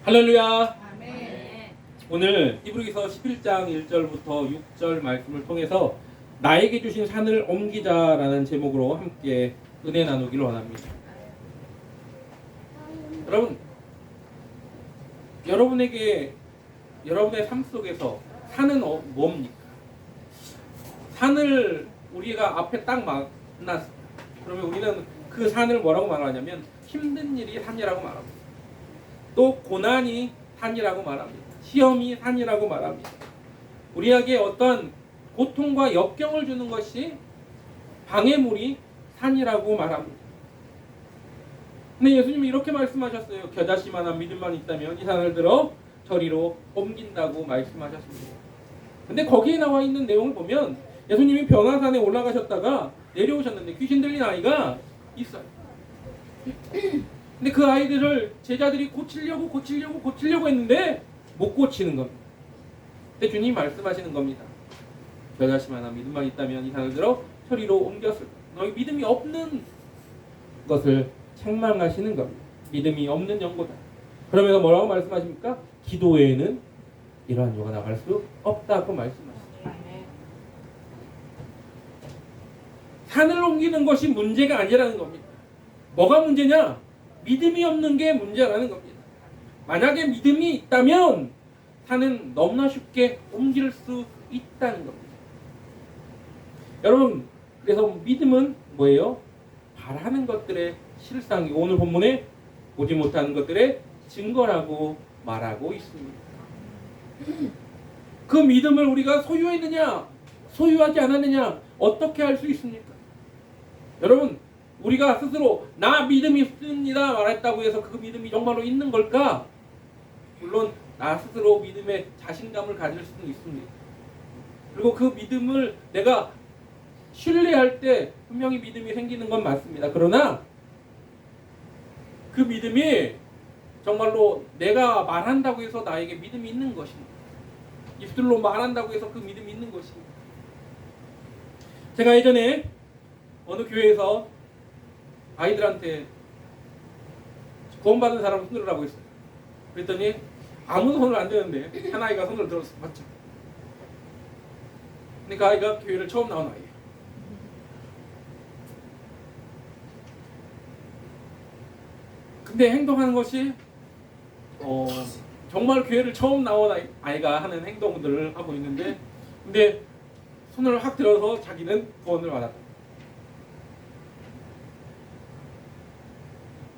할렐루야. 아멘. 오늘 히브리서 11장 1절부터 6절 말씀을 통해서 나에게 주신 산을 옮기자라는 제목으로 함께 은혜 나누기를 원합니다. 여러분, 여러분의 삶 속에서 산은 뭡니까? 산을 우리가 앞에 딱 만났습니다. 그러면 우리는 그 산을 뭐라고 말하냐면 힘든 일이 산이라고 말합니다. 또 고난이 산이라고 말합니다. 시험이 산이라고 말합니다. 우리에게 어떤 고통과 역경을 주는 것이 방해물이 산이라고 말합니다. 근데 예수님이 이렇게 말씀하셨어요. 겨자씨만한 믿음만 있다면 이 산을 들어 저리로 옮긴다고 말씀하셨습니다. 근데 거기에 나와 있는 내용을 보면 예수님이 변화산에 올라가셨다가 내려오셨는데 귀신 들린 아이가 있어요. 근데 그 아이들을 제자들이 고치려고 했는데 못 고치는 겁니다. 근데 주님이 말씀하시는 겁니다. 겨자씨만한 믿음만 있다면 이 산을 들어 저리로 옮겼을 너희 믿음이 없는 것을 책망하시는 겁니다. 믿음이 없는 연고다. 그러면서 뭐라고 말씀하십니까? 기도 외에는 이러한 요가 나갈 수 없다고 말씀하십니다. 산을 옮기는 것이 문제가 아니라는 겁니다. 뭐가 문제냐? 믿음이 없는 게 문제라는 겁니다. 만약에 믿음이 있다면 산은 너무나 쉽게 옮길 수 있다는 겁니다. 여러분, 그래서 믿음은 뭐예요? 바라는 것들의 실상이고 오늘 본문에 보지 못하는 것들의 증거라고 말하고 있습니다. 그 믿음을 우리가 소유했느냐, 소유하지 않았느냐, 어떻게 할 수 있습니까? 여러분, 우리가 스스로 나 믿음이 있습니다 말했다고 해서 그 믿음이 정말로 있는 걸까? 물론 나 스스로 믿음에 자신감을 가질 수는 있습니다. 그리고 그 믿음을 내가 신뢰할 때 분명히 믿음이 생기는 건 맞습니다. 그러나 그 믿음이 정말로 내가 말한다고 해서 나에게 믿음이 있는 것입니다. 입술로 말한다고 해서 그 믿음이 있는 것입니다. 제가 예전에 어느 교회에서 아이들한테 구원받은 사람 손을 하고 있어요. 그랬더니 아무도 손을 안 드는데 한 아이가 손을 들었어. 맞죠? 근데 그 아이가 교회를 처음 나온 아이예요. 근데 행동하는 것이 정말 교회를 처음 나온 아이가 하는 행동들을 하고 있는데 근데 손을 확 들어서 자기는 구원을 받았다.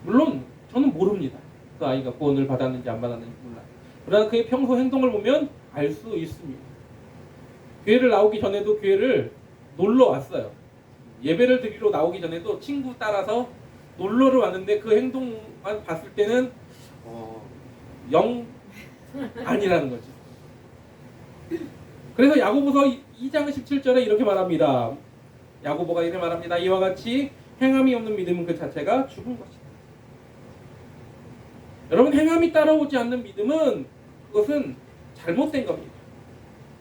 물론 저는 모릅니다. 그 아이가 구원을 받았는지 안 받았는지 몰라요. 그러나 그의 평소 행동을 보면 알 수 있습니다. 교회를 나오기 전에도 교회를 놀러 왔어요. 예배를 드리러 나오기 전에도 친구 따라서 놀러를 왔는데 그 행동만 봤을 때는 영 아니라는 거죠. 그래서 야고보서 2장 17절에 이렇게 말합니다. 야고보가 이렇게 말합니다. 이와 같이 행함이 없는 믿음은 그 자체가 죽은 것이다. 여러분, 행함이 따라오지 않는 믿음은 그것은 잘못된 겁니다.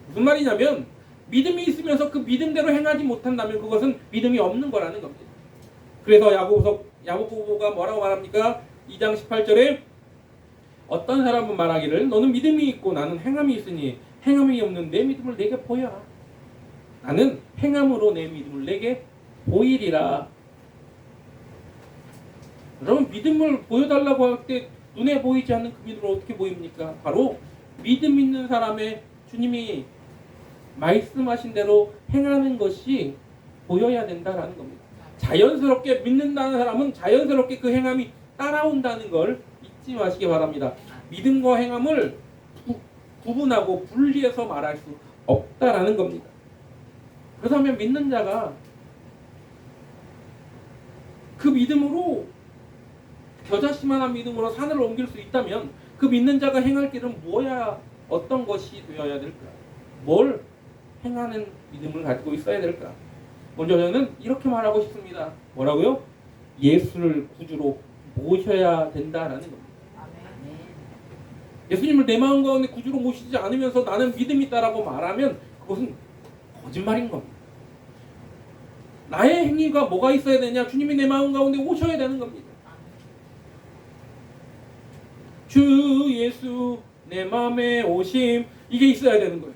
무슨 말이냐면 믿음이 있으면서 그 믿음대로 행하지 못한다면 그것은 믿음이 없는 거라는 겁니다. 그래서 야고보가 뭐라고 말합니까? 2장 18절에 어떤 사람은 말하기를 너는 믿음이 있고 나는 행함이 있으니 행함이 없는 내 믿음을 내게 보여라. 나는 행함으로 내 믿음을 내게 보이리라. 여러분, 믿음을 보여달라고 할 때 눈에 보이지 않는 그 믿음을 어떻게 보입니까? 바로 믿음 있는 사람의 주님이 말씀하신 대로 행하는 것이 보여야 된다는 겁니다. 자연스럽게 믿는다는 사람은 자연스럽게 그 행함이 따라온다는 걸 잊지 마시기 바랍니다. 믿음과 행함을 구분하고 분리해서 말할 수 없다라는 겁니다. 그렇다면 믿는 자가 그 믿음으로 겨자씨만한 믿음으로 산을 옮길 수 있다면 그 믿는 자가 행할 길은 뭐야, 어떤 것이 되어야 될까? 뭘 행하는 믿음을 가지고 있어야 될까? 먼저 저는 이렇게 말하고 싶습니다. 뭐라고요? 예수를 구주로 모셔야 된다라는 겁니다. 예수님을 내 마음 가운데 구주로 모시지 않으면서 나는 믿음이 있다라고 말하면 그것은 거짓말인 겁니다. 나의 행위가 뭐가 있어야 되냐? 주님이 내 마음 가운데 오셔야 되는 겁니다. 주 예수 내 마음에 오심, 이게 있어야 되는 거예요.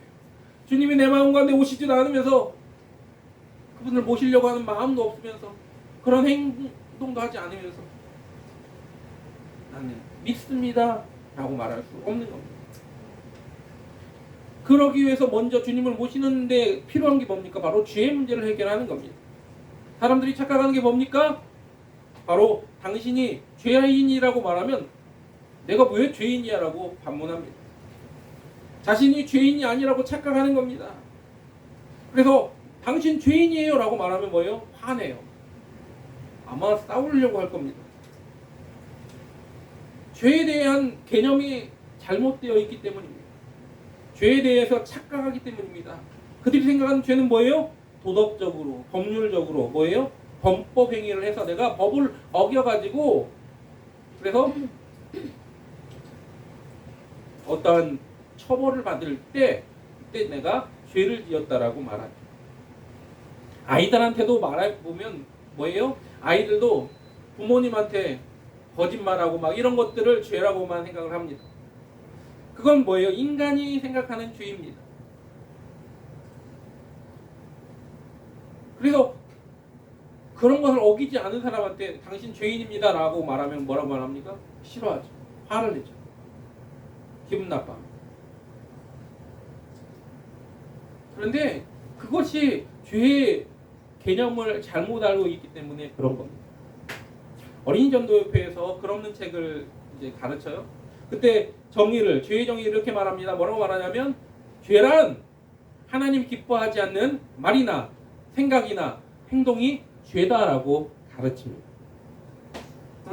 주님이 내 마음 가운데 오시지도 않으면서 그분을 모시려고 하는 마음도 없으면서 그런 행동도 하지 않으면서 나는 믿습니다 라고 말할 수 없는 겁니다. 그러기 위해서 먼저 주님을 모시는데 필요한 게 뭡니까? 바로 죄의 문제를 해결하는 겁니다. 사람들이 착각하는 게 뭡니까? 바로 당신이 죄인이라고 말하면 내가 왜 죄인이야 라고 반문합니다. 자신이 죄인이 아니라고 착각하는 겁니다. 그래서 당신 죄인이에요 라고 말하면 뭐예요? 화내요. 아마 싸우려고 할 겁니다. 죄에 대한 개념이 잘못되어 있기 때문입니다. 죄에 대해서 착각하기 때문입니다. 그들이 생각하는 죄는 뭐예요? 도덕적으로, 법률적으로 뭐예요? 범법 행위를 해서 내가 법을 어겨가지고 그래서 어떠한 처벌을 받을 때 그때 내가 죄를 지었다라고 말하죠. 아이들한테도 말해보면 뭐예요? 아이들도 부모님한테 거짓말하고 막 이런 것들을 죄라고만 생각을 합니다. 그건 뭐예요? 인간이 생각하는 죄입니다. 그래서 그런 것을 어기지 않은 사람한테 당신 죄인입니다 라고 말하면 뭐라고 말합니까? 싫어하죠. 화를 내죠. 기분 나빠. 그런데 그것이 죄의 개념을 잘못 알고 있기 때문에 그런 겁니다. 어린이 전도협회에서 글 없는 책을 이제 가르쳐요. 그때 정의를, 죄의 정의를 이렇게 말합니다. 뭐라고 말하냐면 죄란 하나님 기뻐하지 않는 말이나 생각이나 행동이 죄다라고 가르칩니다.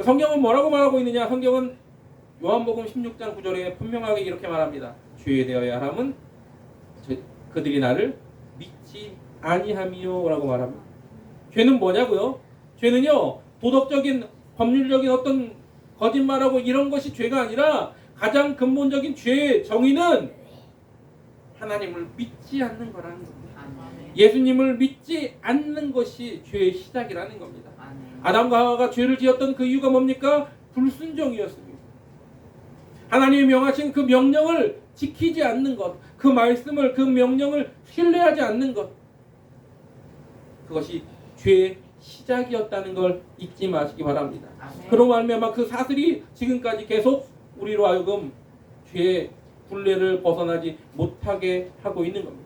성경은 뭐라고 말하고 있느냐? 성경은 요한복음 16장 9절에 분명하게 이렇게 말합니다. 죄에 대하여 하람은 그들이 나를 믿지 아니함이요 라고 말합니다. 죄는 뭐냐고요? 죄는요 도덕적인 법률적인 어떤 거짓말하고 이런 것이 죄가 아니라 가장 근본적인 죄의 정의는 하나님을 믿지 않는 거라는 겁니다. 예수님을 믿지 않는 것이 죄의 시작이라는 겁니다. 아담과 하와가 죄를 지었던 그 이유가 뭡니까? 불순종이었습니다. 하나님이 명하신 그 명령을 지키지 않는 것, 그 말씀을, 그 명령을 신뢰하지 않는 것, 그것이 죄의 시작이었다는 걸 잊지 마시기 바랍니다. 그로 말미암아 그 사슬이 지금까지 계속 우리로 하여금 죄의 굴레를 벗어나지 못하게 하고 있는 겁니다.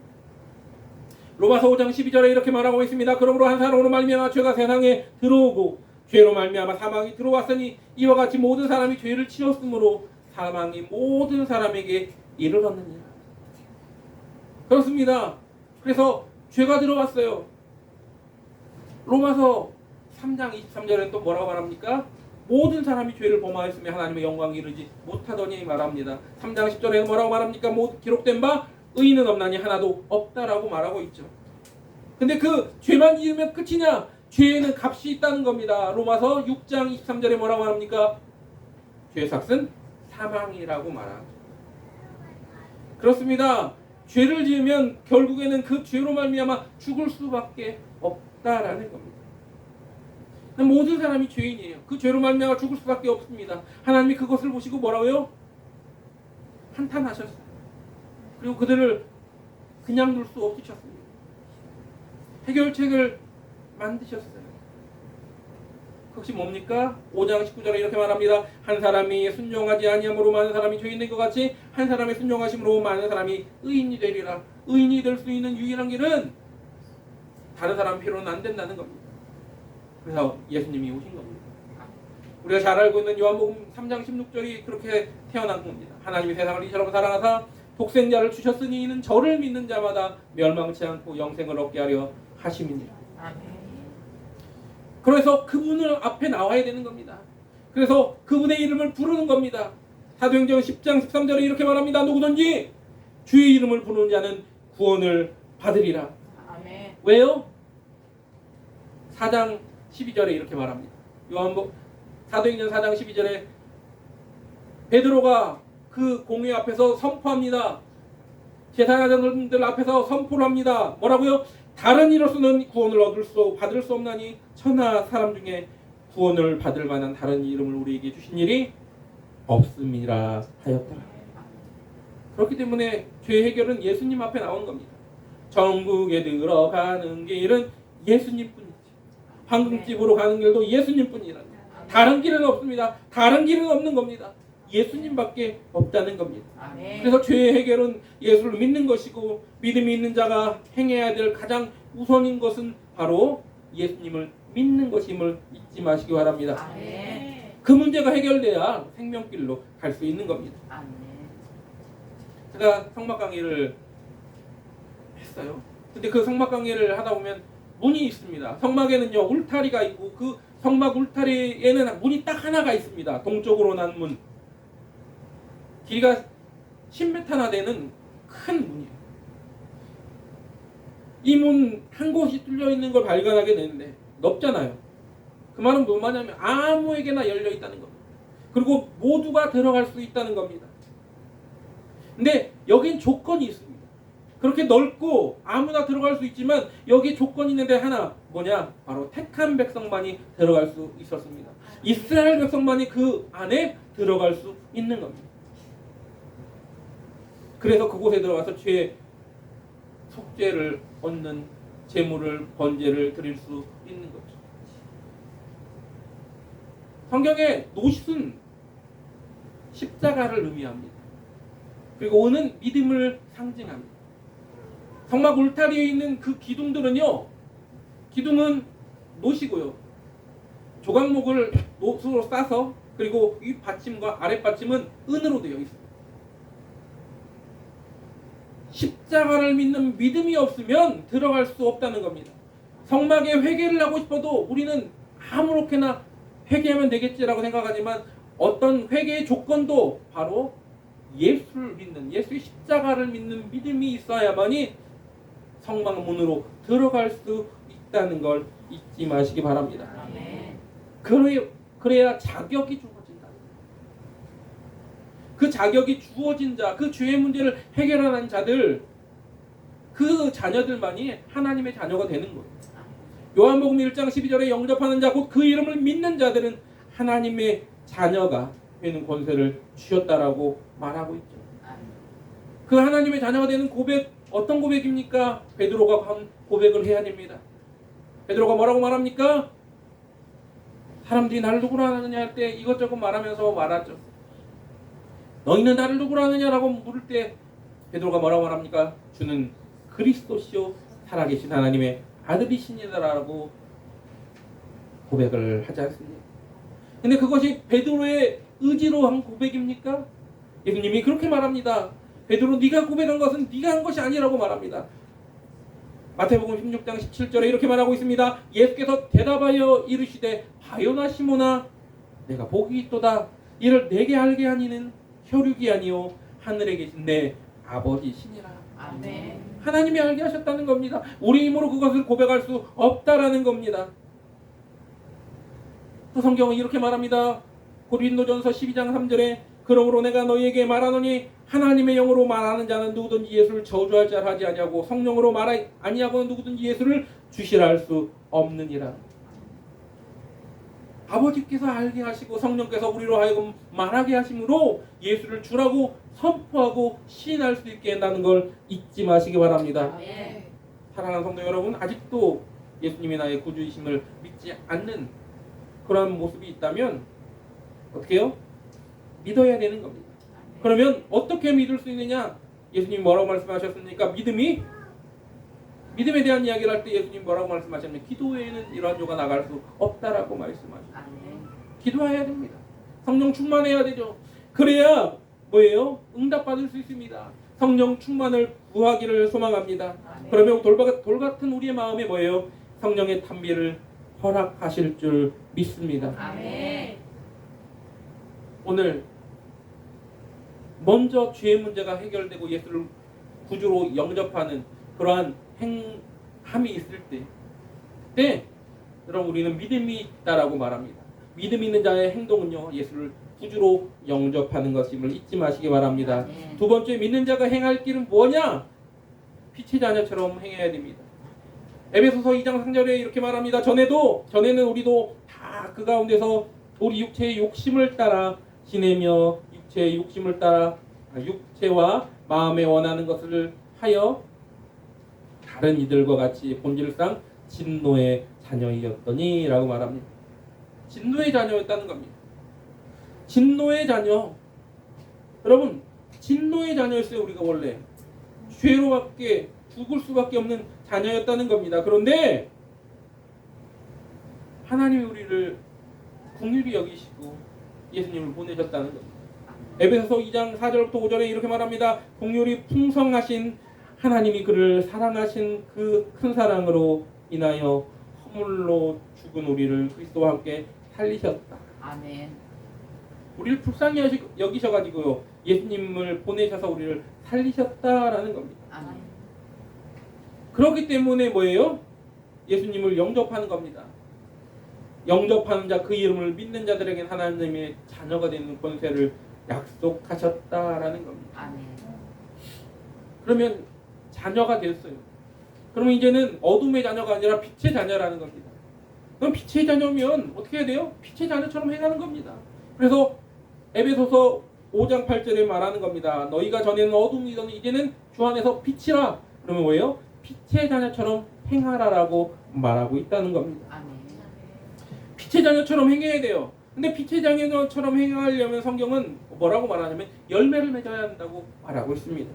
로마서 5장 12절에 이렇게 말하고 있습니다. 그러므로 한 사람으로 말미암아 죄가 세상에 들어오고 죄로 말미암아 사망이 들어왔으니 이와 같이 모든 사람이 죄를 지었으므로 사망이 모든 사람에게 이르렀느니라. 그렇습니다. 그래서 죄가 들어왔어요. 로마서 3장 23절에 또 뭐라고 말합니까? 모든 사람이 죄를 범하였으며 하나님의 영광에 이르지 못하더니 말합니다. 3장 10절에는 뭐라고 말합니까? 기록된 바 의인은 없나니 하나도 없다라고 말하고 있죠. 근데 그 죄만 지으면 끝이냐? 죄에는 값이 있다는 겁니다. 로마서 6장 23절에 뭐라고 말합니까? 죄의 삭은 사망이라고 말하죠. 그렇습니다. 죄를 지으면 결국에는 그 죄로 말미암아 죽을 수밖에 없다라는 겁니다. 모든 사람이 죄인이에요. 그 죄로 말미암아 죽을 수밖에 없습니다. 하나님이 그것을 보시고 뭐라고요? 한탄하셨어요. 그리고 그들을 그냥 둘 수 없이 쳤습니다. 해결책을 만드셨어요. 그것이 뭡니까? 5장 19절에 이렇게 말합니다. 한 사람이 순종하지 아니함으로 많은 사람이 죄인 된 것 같이 한 사람의 순종하심으로 많은 사람이 의인이 되리라. 의인이 될 수 있는 유일한 길은 다른 사람 필요는 안 된다는 겁니다. 그래서 예수님이 오신 겁니다. 우리가 잘 알고 있는 요한복음 3장 16절이 그렇게 태어난 겁니다. 하나님이 세상을 이처럼 사랑하사 독생자를 주셨으니 이는 저를 믿는 자마다 멸망치 않고 영생을 얻게 하려 하심이니라. 그래서 그분을 앞에 나와야 되는 겁니다. 그래서 그분의 이름을 부르는 겁니다. 사도행전 10장 13절에 이렇게 말합니다. 누구든지 주의 이름을 부르는 자는 구원을 받으리라. 아멘. 왜요? 4장 12절에 이렇게 말합니다. 사도행전 4장 12절에 베드로가 그 공회 앞에서 선포합니다. 제사장들 앞에서 선포를 합니다. 뭐라고요? 다른 이로서는 구원을 받을 수 없나니 천하 사람 중에 구원을 받을 만한 다른 이름을 우리에게 주신 일이 없음이라 하였더라. 그렇기 때문에 죄 해결은 예수님 앞에 나오는 겁니다. 천국에 들어가는 길은 예수님뿐이지. 황금집으로 가는 길도 예수님뿐이라. 다른 길은 없습니다. 다른 길은 없는 겁니다. 예수님밖에 없다는 겁니다. 그래서 죄의 해결은 예수를 믿는 것이고, 믿음이 있는 자가 행해야 될 가장 우선인 것은 바로 예수님을 믿는 것임을 잊지 마시기 바랍니다. 그 문제가 해결돼야 생명길로 갈 수 있는 겁니다. 제가 성막 강의를 했어요. 근데 그 성막 강의를 하다 보면 문이 있습니다. 성막에는요 울타리가 있고, 그 성막 울타리에는 문이 딱 하나가 있습니다. 동쪽으로 난 문. 길이가 10m나 되는 큰 문이에요. 이 문 한 곳이 뚫려 있는 걸 발견하게 되는데 넓잖아요. 그 말은 뭐냐면 아무에게나 열려 있다는 겁니다. 그리고 모두가 들어갈 수 있다는 겁니다. 근데 여긴 조건이 있습니다. 그렇게 넓고 아무나 들어갈 수 있지만 여기 조건이 있는데 하나, 뭐냐? 바로 택한 백성만이 들어갈 수 있었습니다. 이스라엘 백성만이 그 안에 들어갈 수 있는 겁니다. 그래서 그곳에 들어가서 죄 속죄를 얻는 제물을, 번제를 드릴 수 있는 거죠. 성경의 노싯은 십자가를 의미합니다. 그리고 오는 믿음을 상징합니다. 성막 울타리에 있는 그 기둥들은요, 기둥은 노시고요, 조각목을 노수로 싸서, 그리고 위 받침과 아래 받침은 은으로 되어 있습니다. 십자가를 믿는 믿음이 없으면 들어갈 수 없다는 겁니다. 성막에 회개를 하고 싶어도 우리는 아무렇게나 회개하면 되겠지라고 생각하지만, 어떤 회개의 조건도 바로 예수를 믿는, 예수의 십자가를 믿는 믿음이 있어야만이 성막문으로 들어갈 수 있다는 걸 잊지 마시기 바랍니다. 그래야 자격이 주어진다. 그 자격이 주어진 자, 그 죄의 문제를 해결하는 자들, 그 자녀들만이 하나님의 자녀가 되는 거예요. 요한복음 1장 12절에 영접하는 자, 곧 그 이름을 믿는 자들은 하나님의 자녀가 되는 권세를 주셨다라고 말하고 있죠. 그 하나님의 자녀가 되는 고백, 어떤 고백입니까? 베드로가 한 고백을 해야 됩니다. 베드로가 뭐라고 말합니까? 사람들이 나를 누구로 아느냐 할 때 이것저것 말하면서 말하죠. 너희는 나를 누구로 아느냐라고 물을 때 베드로가 뭐라고 말합니까? 주는 그리스도시요 살아계신 하나님의 아들이시니라라고 고백을 하지 않습니까? 근데 그것이 베드로의 의지로 한 고백입니까? 예수님이 그렇게 말합니다. 베드로, 네가 고백한 것은 네가 한 것이 아니라고 말합니다. 마태복음 16장 17절에 이렇게 말하고 있습니다. 예수께서 대답하여 이르시되 바요나 시모나, 내가 복이 있도다. 이를 내게 알게 하니는 혈육이 아니요 하늘에 계신 내 아버지시니라. 아멘. 하나님이 알게 하셨다는 겁니다. 우리 힘으로 그것을 고백할 수 없다라는 겁니다. 또 성경은 이렇게 말합니다. 고린도전서 12장 3절에 그러므로 내가 너희에게 말하노니 하나님의 영으로 말하는 자는 누구든지 예수를 저주할 자를 하지 아니하고 성령으로 말하지 아니하고는 누구든지 예수를 주시라 할 수 없느니라. 아버지께서 알게 하시고 성령께서 우리로 하여금 말하게 하심으로 예수를 주라고 선포하고 시인할 수 있게 한다는 걸 잊지 마시기 바랍니다. 아멘. 사랑하는 성도 여러분, 아직도 예수님이 나의 구주이심을 믿지 않는 그런 모습이 있다면 어떻게 해요? 믿어야 되는 겁니다. 그러면 어떻게 믿을 수 있느냐? 예수님이 뭐라고 말씀하셨습니까? 믿음에 대한 이야기를 할 때 예수님이 뭐라고 말씀하셨냐면 기도에는 이러한 요가 나갈 수 없다라고 말씀하셨습니다. 기도해야 됩니다. 성령 충만해야 되죠. 그래야 뭐예요? 응답받을 수 있습니다. 성령 충만을 구하기를 소망합니다. 그러면 돌 같은 우리의 마음에 뭐예요? 성령의 탄비를 허락하실 줄 믿습니다. 아멘. 오늘 먼저 죄의 문제가 해결되고 예수를 구주로 영접하는 그러한 행함이 있을 때 여러분 우리는 믿음이 있다라고 말합니다. 믿음 있는 자의 행동은요, 예수를 구주로 영접하는 것임을 잊지 마시기 바랍니다. 두 번째, 믿는 자가 행할 길은 뭐냐? 빛의 자녀처럼 행해야 됩니다. 에베소서 2장 3절에 이렇게 말합니다. 전에는 우리도 다 그 가운데서 우리 육체의 욕심을 따라 지내며 육체의 욕심을 따라 육체와 마음에 원하는 것을 하여 다른 이들과 같이 본질상 진노의 자녀이었더니라고 말합니다. 진노의 자녀였다는 겁니다. 진노의 자녀. 여러분, 진노의 자녀였어요. 우리가 원래 죄로밖에 죽을 수밖에 없는 자녀였다는 겁니다. 그런데 하나님이 우리를 긍휼히 여기시고 예수님을 보내셨다는 겁니다. 에베소서 2장 4절부터 5절에 이렇게 말합니다. 긍휼이 풍성하신 하나님이 그를 사랑하신 그 큰 사랑으로 인하여 허물로 죽은 우리를 그리스도와 함께 살리셨다. 아멘. 우리를 불쌍히 여기셔가지고요, 예수님을 보내셔서 우리를 살리셨다라는 겁니다. 아멘. 그렇기 때문에 뭐예요? 예수님을 영접하는 겁니다. 영접하는 자, 그 이름을 믿는 자들에게 하나님의 자녀가 되는 권세를 약속하셨다라는 겁니다. 아멘. 그러면 자녀가 됐어요. 그러면 이제는 어둠의 자녀가 아니라 빛의 자녀라는 겁니다. 그럼 빛의 자녀면 어떻게 해야 돼요? 빛의 자녀처럼 행하는 겁니다. 그래서 에베소서 5장 8절에 말하는 겁니다. 너희가 전에는 어둠이더니 이제는 주 안에서 빛이라. 그러면 뭐예요? 빛의 자녀처럼 행하라라고 말하고 있다는 겁니다. 아멘. 빛의 자녀처럼 행해야 돼요. 근데 빛의 자녀처럼 행하려면 성경은 뭐라고 말하냐면 열매를 맺어야 한다고 말하고 있습니다.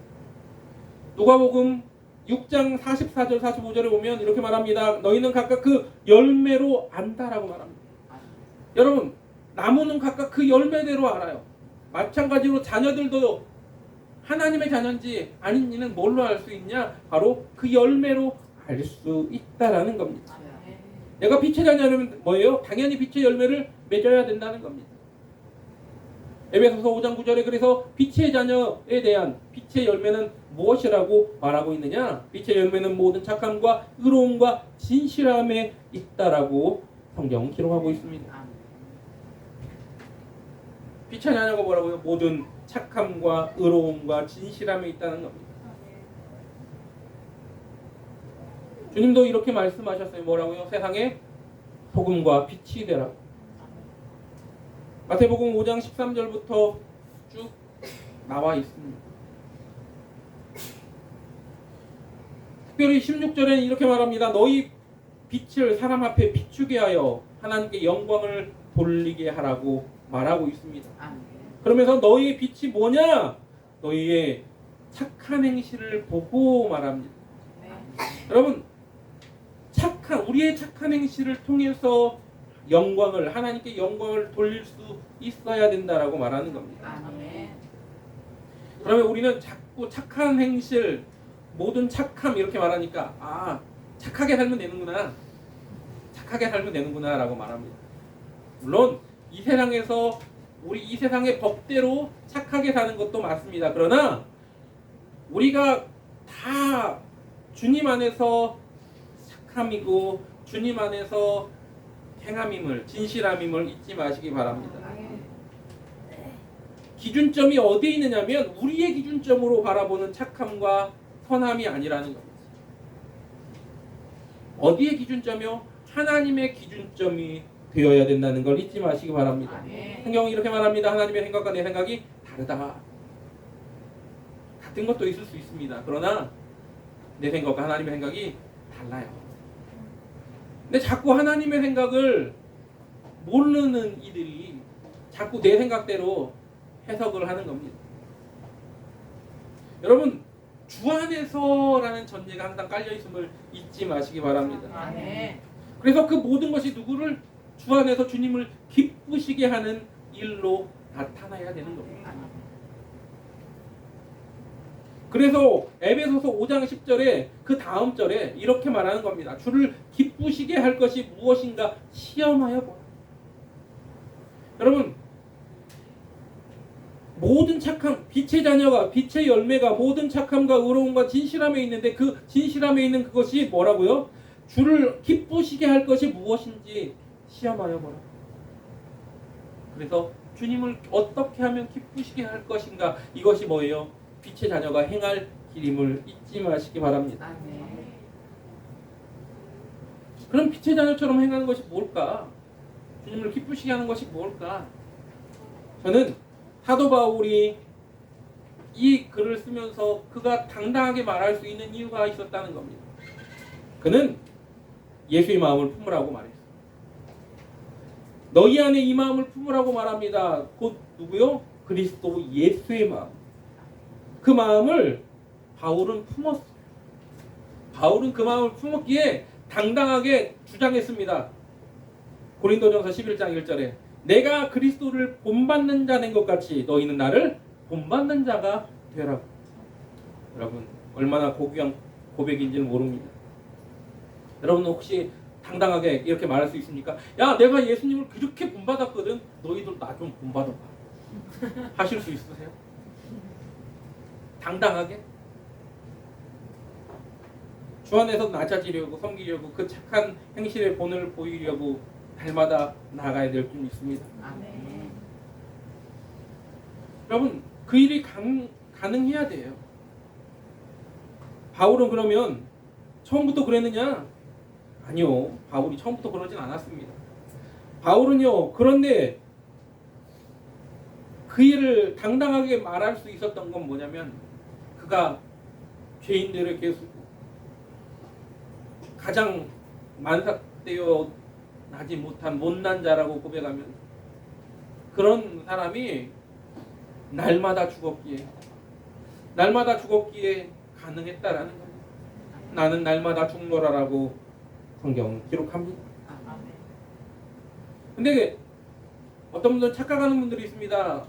누가복음 6장 44절 45절에 보면 이렇게 말합니다. 너희는 각각 그 열매로 안다라고 말합니다. 여러분, 나무는 각각 그 열매대로 알아요. 마찬가지로 자녀들도 하나님의 자녀인지 아닌지는 뭘로 알 수 있냐? 바로 그 열매로 알 수 있다라는 겁니다. 내가 빛의 자녀라면 뭐예요? 당연히 빛의 열매를 맺어야 된다는 겁니다. 에베소서 5장 9절에 그래서 빛의 자녀에 대한 빛의 열매는 무엇이라고 말하고 있느냐? 빛의 열매는 모든 착함과 의로움과 진실함에 있다라고 성경은 기록하고 있습니다. 빛의 자녀가 뭐라고요? 모든 착함과 의로움과 진실함에 있다는 겁니다. 주님도 이렇게 말씀하셨어요. 뭐라고요? 세상에 복음과 빛이 되라고. 마태복음 5장 13절부터 쭉 나와 있습니다. 특별히 16절에는 이렇게 말합니다. 너희 빛을 사람 앞에 비추게 하여 하나님께 영광을 돌리게 하라고 말하고 있습니다. 그러면서 너희의 빛이 뭐냐? 너희의 착한 행실을 보고 말합니다. 여러분, 우리의 착한 행실을 통해서 하나님께 영광을 돌릴 수 있어야 된다라고 말하는 겁니다. 그러면 우리는 자꾸 착한 행실, 모든 착함 이렇게 말하니까 착하게 살면 되는구나. 착하게 살면 되는구나 라고 말합니다. 물론 이 세상에서 우리 이 세상의 법대로 착하게 사는 것도 맞습니다. 그러나 우리가 다 주님 안에서 착함이고 주님 안에서 행함임을, 진실함임을 잊지 마시기 바랍니다. 기준점이 어디에 있느냐면 우리의 기준점으로 바라보는 착함과 선함이 아니라는 겁니다. 어디의 기준점이요? 하나님의 기준점이 되어야 된다는 걸 잊지 마시기 바랍니다. 성경은 이렇게 말합니다. 하나님의 생각과 내 생각이 다르다. 같은 것도 있을 수 있습니다. 그러나 내 생각과 하나님의 생각이 달라요. 근데 자꾸 하나님의 생각을 모르는 이들이 자꾸 내 생각대로 해석을 하는 겁니다. 여러분, 주 안에서라는 전제가 항상 깔려있음을 잊지 마시기 바랍니다. 그래서 그 모든 것이 누구를 주 안에서 주님을 기쁘시게 하는 일로 나타나야 되는 겁니다. 그래서 에베소서 5장 10절에 그 다음 절에 이렇게 말하는 겁니다. 주를 기쁘시게 할 것이 무엇인가 시험하여 보라. 여러분, 모든 착함, 빛의 자녀가, 빛의 열매가 모든 착함과 의로움과 진실함에 있는데 그 진실함에 있는 그것이 뭐라고요? 주를 기쁘시게 할 것이 무엇인지 시험하여 보라. 그래서 주님을 어떻게 하면 기쁘시게 할 것인가, 이것이 뭐예요? 빛의 자녀가 행할 길임을 잊지 마시기 바랍니다. 그럼 빛의 자녀처럼 행하는 것이 뭘까? 주님을 기쁘시게 하는 것이 뭘까? 저는 사도 바울이 이 글을 쓰면서 그가 당당하게 말할 수 있는 이유가 있었다는 겁니다. 그는 예수의 마음을 품으라고 말했어요. 너희 안에 이 마음을 품으라고 말합니다. 곧 누구요? 그리스도 예수의 마음. 그 마음을 바울은 품었어요. 바울은 그 마음을 품었기에 당당하게 주장했습니다. 고린도전서 11장 1절에 내가 그리스도를 본받는 자 된 것 같이 너희는 나를 본받는 자가 되라고. 여러분 얼마나 고귀한 고백인지는 모릅니다. 여러분 혹시 당당하게 이렇게 말할 수 있습니까? 야, 내가 예수님을 그렇게 본받았거든. 너희들 나 좀 본받아봐. 하실 수 있으세요? 당당하게? 주 안에서 낮아지려고 섬기려고 그 착한 행실의 본을 보이려고 날마다 나아가야 될 줄 믿습니다. 아멘. 여러분 그 일이 가능해야 돼요. 바울은 그러면 처음부터 그랬느냐? 아니요. 바울이 처음부터 그러진 않았습니다. 바울은요. 그런데 그 일을 당당하게 말할 수 있었던 건 뭐냐면 그가 죄인들의 개수고 가장 만삭되어 나지 못한 못난 자라고 고백하면 그런 사람이 날마다 죽었기에 가능했다라는 겁니다. 나는 날마다 죽노라라고 성경 기록합니다. 근데 어떤 분들은 착각하는 분들이 있습니다.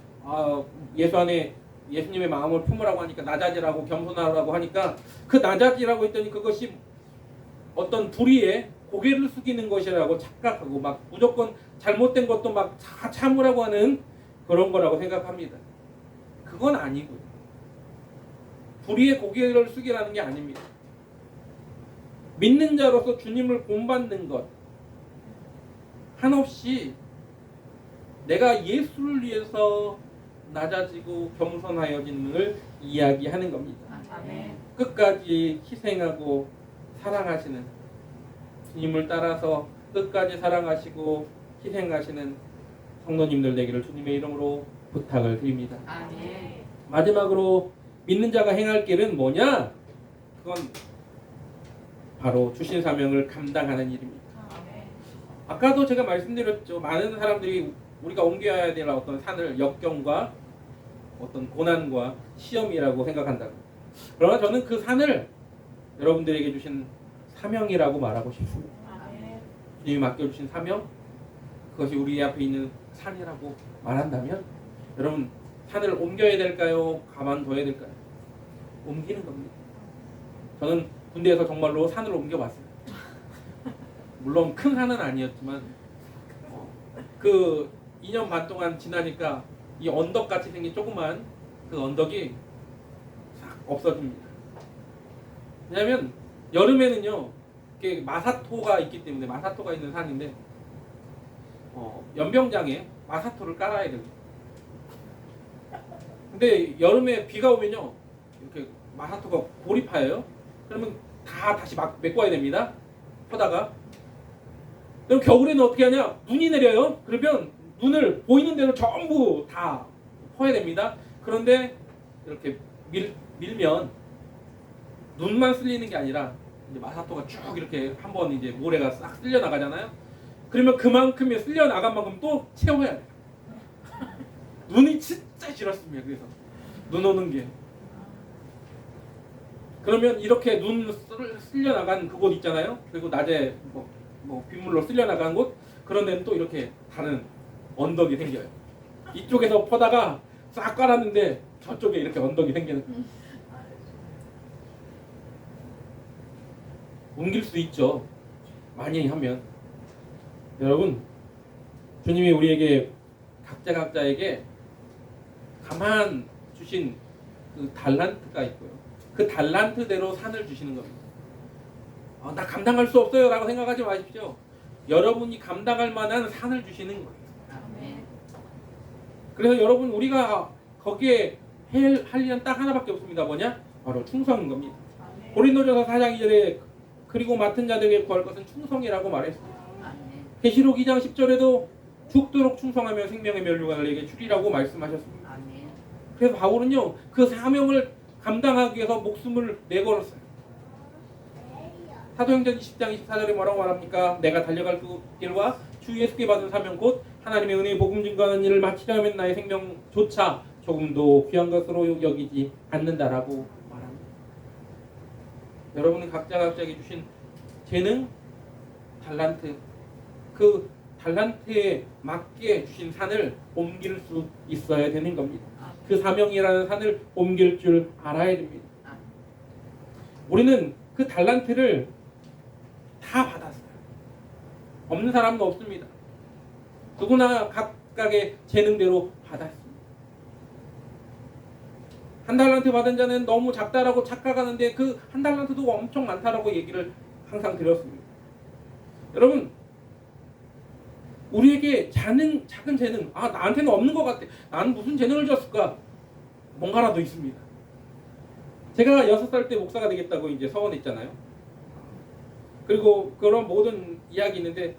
예수 안에 예수님의 마음을 품으라고 하니까 낮아지라고 겸손하라고 하니까 그 낮아지라고 했더니 그것이 어떤 불의에 고개를 숙이는 것이라고 착각하고 막 무조건 잘못된 것도 막 다 참으라고 하는 그런 거라고 생각합니다. 그건 아니고요. 불의에 고개를 숙이라는 게 아닙니다. 믿는 자로서 주님을 본받는 것 한없이 내가 예수를 위해서 낮아지고 겸손하여짐을 이야기하는 겁니다. 아멘. 끝까지 희생하고 사랑하시는 주님을 따라서 끝까지 사랑하시고 희생하시는 성도님들 되기를 주님의 이름으로 부탁을 드립니다. 아멘. 마지막으로 믿는 자가 행할 길은 뭐냐? 그건 바로 주신 사명을 감당하는 일입니다. 아멘. 아까도 제가 말씀드렸죠. 많은 사람들이 우리가 옮겨야 될 어떤 산을 역경과 어떤 고난과 시험이라고 생각한다고. 그러나 저는 그 산을 여러분들에게 주신 사명이라고 말하고 싶습니다. 아멘. 주님이 맡겨주신 사명, 그것이 우리 앞에 있는 산이라고 말한다면 여러분 산을 옮겨야 될까요? 가만둬야 될까요? 옮기는 겁니다. 저는 군대에서 정말로 산을 옮겨봤어요. 물론 큰 산은 아니었지만 그 2년 반 동안 지나니까 이 언덕같이 생긴 조그만 그 언덕이 싹 없어집니다. 왜냐하면 여름에는요 이렇게 마사토가 있기 때문에 마사토가 있는 산인데 연병장에 마사토를 깔아야 됩니다. 근데 여름에 비가 오면요 이렇게 마사토가 골이 파여요. 그러면 다 다시 막 메꿔야 됩니다. 퍼다가. 그럼 겨울에는 어떻게 하냐? 눈이 내려요. 그러면 눈을 보이는 대로 전부 다 퍼야 됩니다. 그런데 이렇게 밀면 눈만 쓸리는 게 아니라 이제 마사토가 쭉 이렇게 한번 이제 모래가 싹 쓸려 나가잖아요. 그러면 그만큼의 쓸려 나간 만큼 또 채워야 돼요. 눈이 진짜 싫었습니다. 그래서 눈 오는 게. 그러면 이렇게 눈 쓸려 나간 그곳 있잖아요. 그리고 낮에 뭐 빗물로 쓸려 나간 곳 그런 데는 또 이렇게 다른 언덕이 생겨요. 이쪽에서 퍼다가 싹 깔았는데 저쪽에 이렇게 언덕이 생기는 거예요. 옮길 수 있죠. 많이 하면. 여러분, 주님이 우리에게 각자에게 가만 주신 그 달란트가 있고요. 그 달란트대로 산을 주시는 겁니다. 나 감당할 수 없어요 라고 생각하지 마십시오. 여러분이 감당할 만한 산을 주시는 거예요. 아멘. 그래서 여러분 우리가 거기에 할 일은 딱 하나밖에 없습니다. 뭐냐? 바로 충성인 겁니다. 아멘. 고린도전서 4장 2절에 그리고 맡은 자들에게 구할 것은 충성이라고 말했습니다. 아멘. 계시록 2장 10절에도 죽도록 충성하며 생명의 면류관을 내게 주리라고 말씀하셨습니다. 아멘. 그래서 바울은요 그 사명을 감당하기 위해서 목숨을 내걸었어요. 사도행전 20장 24절에 뭐라고 말합니까? 내가 달려갈 그 길과 주 예수께 받은 사명 곧 하나님의 은혜의 복음 증거하는 일을 마치려면 나의 생명조차 조금도 귀한 것으로 여기지 않는다라고 말합니다. 여러분은 각자에게 주신 재능, 달란트, 그 달란트에 맞게 주신 산을 옮길 수 있어야 되는 겁니다. 그 사명이라는 산을 옮길 줄 알아야 됩니다. 우리는 그 달란트를 다 받았어요. 없는 사람은 없습니다. 누구나 각각의 재능대로 받았습니다. 한 달란트 받은 자는 너무 작다라고 착각하는데 그 한 달란트도 엄청 많다라고 얘기를 항상 드렸습니다. 여러분, 우리에게 작은 재능, 나한테는 없는 것 같아. 나는 무슨 재능을 줬을까? 뭔가라도 있습니다. 제가 6살 때 목사가 되겠다고 이제 서원했잖아요. 그리고 그런 모든 이야기 있는데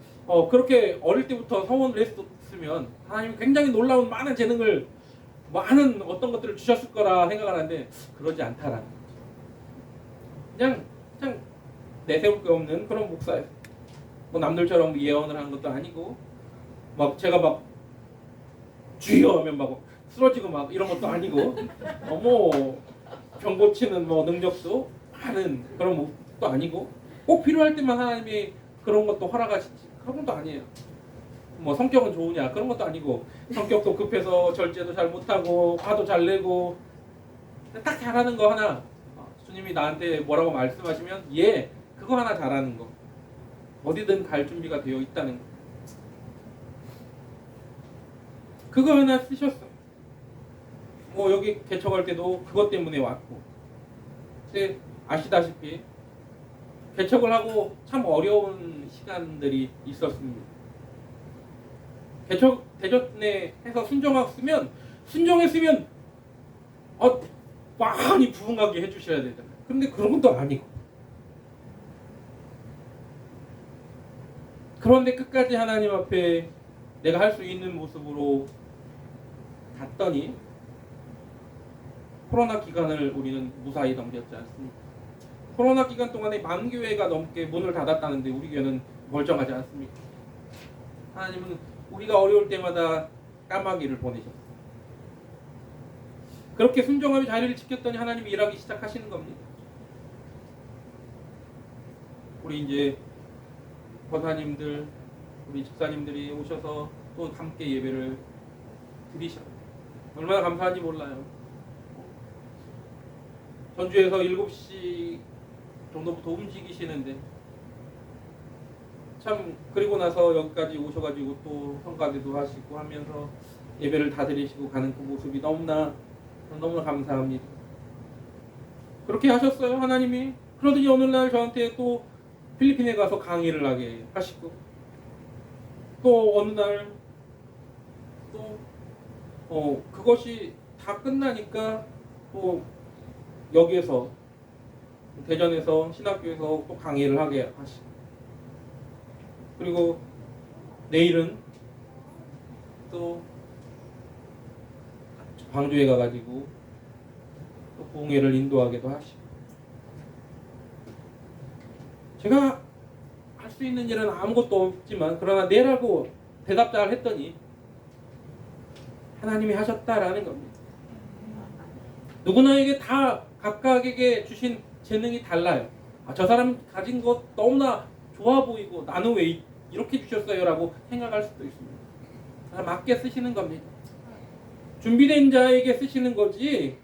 그렇게 어릴 때부터 서원을 했으면 하나님이 굉장히 놀라운 많은 재능을 많은 어떤 것들을 주셨을 거라 생각을 하는데 그러지 않다라는 거죠. 그냥 내세울 게 없는 그런 목사예요. 뭐 남들처럼 예언을 하는 것도 아니고 막 제가 막 주여 하면 막 쓰러지고 막 이런 것도 아니고 뭐 병 고치는 뭐 능력도 많은 그런 목도 아니고 꼭 필요할 때만 하나님이 그런 것도 허락하시지 그런 것도 아니에요. 뭐 성격은 좋으냐 그런 것도 아니고 성격도 급해서 절제도 잘 못하고 화도 잘 내고 딱 잘하는 거 하나 주님이 나한테 뭐라고 말씀하시면 그거 하나 잘하는 거 어디든 갈 준비가 되어 있다는 거 그거 하나 쓰셨어. 뭐 여기 개척할 때도 그것 때문에 왔고 근데 아시다시피 개척을 하고 참 어려운 시간들이 있었습니다. 개척 대전에 해서 순종했으면 많이 부흥하게 해주셔야 되잖아요. 근데 그런 것도 아니고 그런데 끝까지 하나님 앞에 내가 할 수 있는 모습으로 갔더니 코로나 기간을 우리는 무사히 넘겼지 않습니까? 코로나 기간 동안에 10,000교회가 넘게 문을 닫았다는데 우리 교회는 멀쩡하지 않습니까? 하나님은 우리가 어려울 때마다 까마귀를 보내셨어요. 그렇게 순종하며 자리를 지켰더니 하나님이 일하기 시작하시는 겁니다. 우리 이제 권사님들, 우리 집사님들이 오셔서 또 함께 예배를 드리셔요. 얼마나 감사한지 몰라요. 전주에서 7시 정도부터 움직이시는데 참 그리고 나서 여기까지 오셔가지고 또 성가대도 하시고 하면서 예배를 다 드리시고 가는 그 모습이 너무나 감사합니다. 그렇게 하셨어요 하나님이. 그러더니 어느 날 저한테 또 필리핀에 가서 강의를 하게 하시고 또 어느 날 또 그것이 다 끝나니까 또 여기에서 대전에서 신학교에서 또 강의를 하게 하시고 그리고 내일은 또 광주에 가가지고 또 부흥회를 인도하기도 하시고 제가 할 수 있는 일은 아무것도 없지만 그러나 내라고 대답 잘 했더니 하나님이 하셨다라는 겁니다. 누구나에게 다 각각에게 주신 재능이 달라요. 저 사람 가진 것 너무나 좋아 보이고 나는 왜 이렇게 주셨어요? 라고 생각할 수도 있습니다. 맞게 쓰시는 겁니다. 준비된 자에게 쓰시는 거지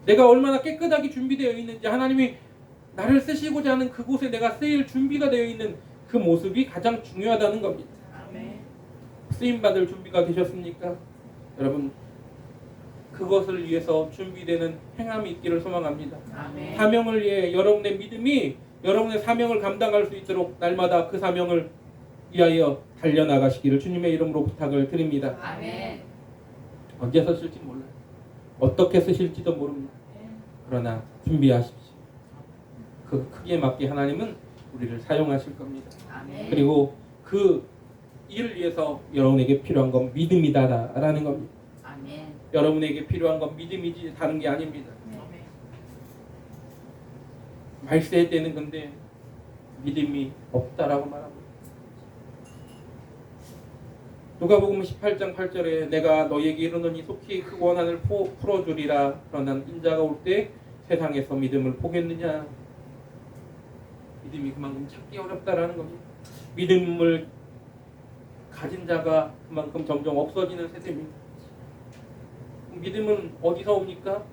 내가 얼마나 깨끗하게 준비되어 있는지 하나님이 나를 쓰시고자 하는 그곳에 내가 쓰일 준비가 되어 있는 그 모습이 가장 중요하다는 겁니다. 아멘. 쓰임받을 준비가 되셨습니까? 여러분 그것을 위해서 준비되는 행함이 있기를 소망합니다. 아멘. 사명을 위해 여러분의 믿음이 여러분의 사명을 감당할 수 있도록 날마다 그 사명을 위하여 달려나가시기를 주님의 이름으로 부탁을 드립니다. 아멘. 언제 쓰실지 몰라요. 어떻게 쓰실지도 모릅니다. 그러나 준비하십시오. 그 크기에 맞게 하나님은 우리를 사용하실 겁니다. 아멘. 그리고 그 이를 위해서 여러분에게 필요한 건 믿음이다라는 겁니다. 아멘. 여러분에게 필요한 건 믿음이지 다른 게 아닙니다. 말세에 때는 근데 믿음이 없다라고 말합니다. 누가복음 18장 8절에 내가 너희에게 이르노니 속히 그 원한을 풀어주리라. 그러나 인자가 올 때 세상에서 믿음을 보겠느냐. 믿음이 그만큼 찾기 어렵다라는 겁니다. 믿음을 가진 자가 그만큼 점점 없어지는 세대입니다. 믿음은 어디서 옵니까?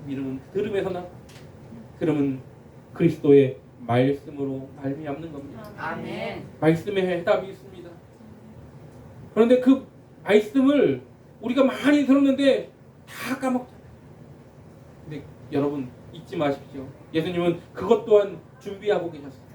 믿음은 들음에서 나. 들음은 그리스도의 말씀으로 말미암는 겁니다. 아멘. 말씀에 해답이 있습니다. 그런데 그 말씀을 우리가 많이 들었는데 다 까먹잖아요. 근데 여러분 잊지 마십시오. 예수님은 그것 또한 준비하고 계셨어요.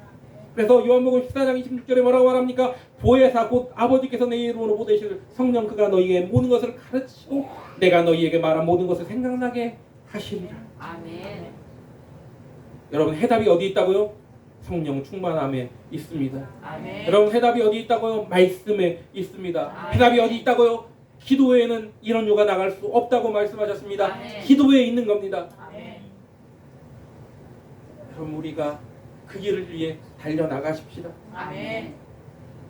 그래서 요한복음 14장 26절에 뭐라고 말합니까? 보혜사 곧 아버지께서 내 이름으로 보내실 성령 그가 너희에게 모든 것을 가르치고 내가 너희에게 말한 모든 것을 생각나게 하시리라. 아멘. 여러분 해답이 어디 있다고요? 성령 충만함에 있습니다. 아멘. 여러분 해답이 어디 있다고요? 말씀에 있습니다. 아멘. 해답이 어디 있다고요? 기도에는 이런 요가 나갈 수 없다고 말씀하셨습니다. 아멘. 기도에 있는 겁니다. 아멘. 그럼 우리가 그 길을 위해 달려나가십시다. 아멘.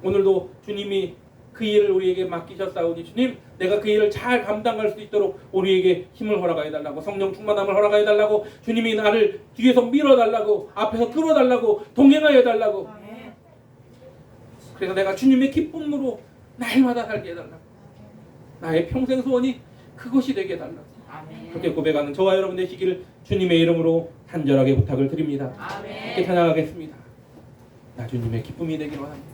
오늘도 주님이 그 일을 우리에게 맡기셨사오니 주님 내가 그 일을 잘 감당할 수 있도록 우리에게 힘을 허락하여 달라고 성령 충만함을 허락하여 달라고 주님이 나를 뒤에서 밀어달라고 앞에서 끌어달라고 동행하여 달라고 그래서 내가 주님의 기쁨으로 날마다 살게 해달라고 나의 평생 소원이 그것이 되게 해달라고 아멘. 그렇게 고백하는 저와 여러분 되시기를 주님의 이름으로 간절하게 부탁을 드립니다. 아멘. 함께 찬양하겠습니다. 나 주님의 기쁨이 되기로 합니다.